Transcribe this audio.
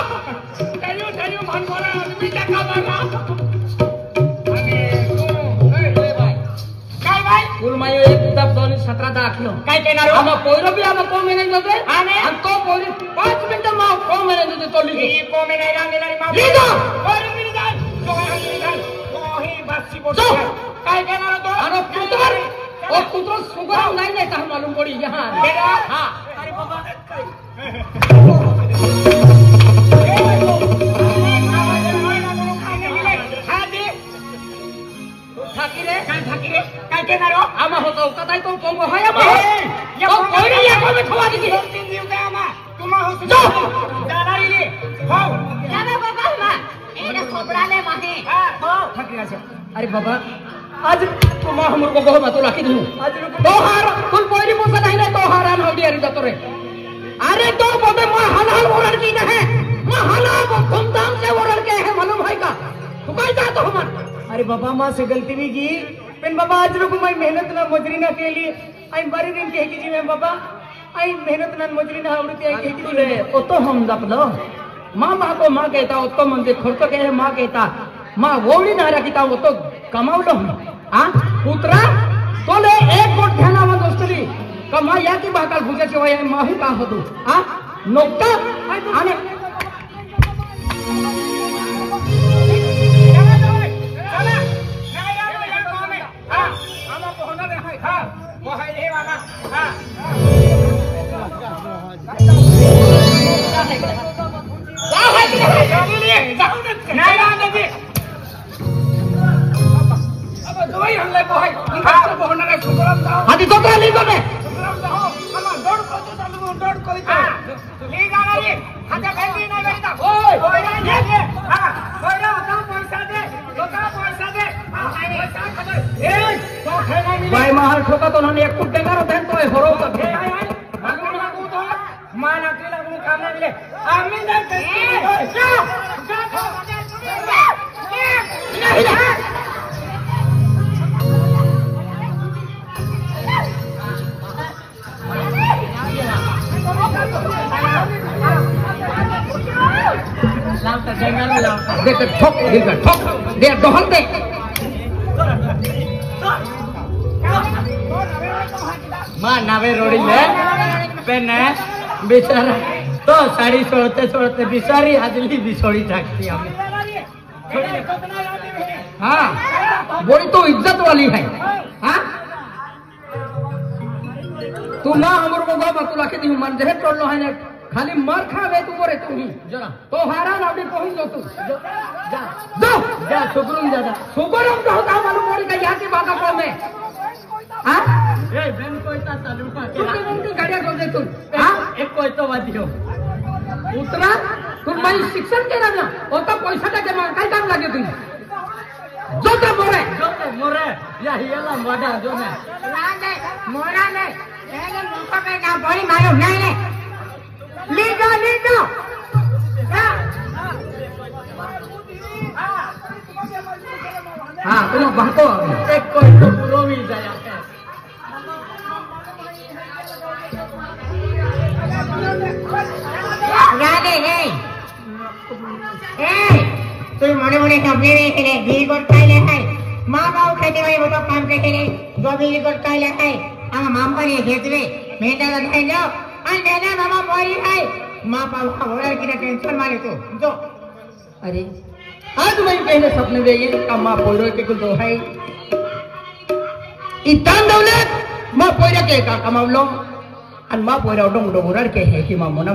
Tayo man bola minta kabar lah. कुल मायो एक तब दोन 17 दाखलो काय केणार आम पोयरो भी आम को मेने दे आने हम तो पोयरो 5 मिनिट मा को मेने दे तो ली ई को मेने रांगेलारी मा लीदो और मिल जाय तो ही जाय तो ही बासी बोल काय केणार तो अरे पुत्र ओ पुत्र सुगर नहीं नहीं ता मालूम पड़ी यहां हां अरे बाबा ठाकीरे काय केणार आमा होतो कताई तो पोंगो हाय आमा तो कोई या को में ठवा दी 3 दिवस दे आमा तुमा हो जाणार इले हो जाना बाबा मा एने खोपडाले माहे हो ठाकीरा से अरे बाबा आज तुम हमर को गहो मत लाखी दू आज तो हार कुल पोरी पोसा नहीं रे तो हारान हो दिया रे तो रे अरे तो बबे मा हलाल ओरड़ की न है मा हलाल धूमधाम से ओरड़ के है मालूम है का तू कहीं जा तो हमर अरे बाबा माँ से गलती भी की पेन बाबा आज लोग मैं मेहनत ना मजूरी ना के लिए आई बारी दिन कह कीजिए मैं बाबा आई मेहनत ना मजूरी ना आवड़ती आई कह कीजिए ओ तो हम दपलो माँ को माँ कहता ओ तो मन दे खर्च कह माँ कहता माँ वोड़ी ना रखीता वो तो कमावलो हां पुत्रा तो ले एक गोट ध्यानावा दोस्तरी कमा या की बाकाल भुजे शिवाय माहू का होतो हां नोकटा आने आधी तो ली को ने भाई महाल ठोका तो ना एक कुट्टे करो थे तो हरो का मान अकेला को काम नहीं मिले आमीन देख ठोक दिल का ठोक दे दोहल दे मां नावे रोड़ी ले पेन बेचारा तो साड़ी छोड़ते बिसारी हाजली बिछोड़ी जाती हमें हाँ बड़ी तो इज्जत वाली है हाँ तू ना हमर को गो बतला के दी मन जे टोल लो है खाली मार खावे तू बोरे तू ही जरा तो हारा नावडी पहुंच जो तू जा सुगरुम जा सुगरुम तो होता मालूम पड़ी का यहां के बागा को में हां ए बेन कोईता चालू का तू गाड़िया को दे तू हां एक कोई तो वादियो उतरा तू मैं शिक्षण के ना ओ तो पैसा का जमा काय काम लागे तू जोते मोरे या हिला माडा जो ने ना दे मोरा ने एने मुको पे ना बड़ी मारो नहीं ले लीडो हाँ तुम बातो एक कोई तो पूरो भी जाया राधे हे तू मोने कंपनी में खेले बील गोट खाइले है माँ बाप खाते हुए वो तो काम करते नहीं जो बील गोट खाइले है हम माम पर ये घेतवे मेटा लगाए जाओ अंधेरा मामा बोरी है माँ बाप होरा की टेंशन मारे तो जो अरे आज मैं कहने सपने में ये माँ पोरो के कुल दो है इतन दौलत माँ पोरो के का कमावलो अन माँ पोरो डोंग डोंग के है कि माँ मोना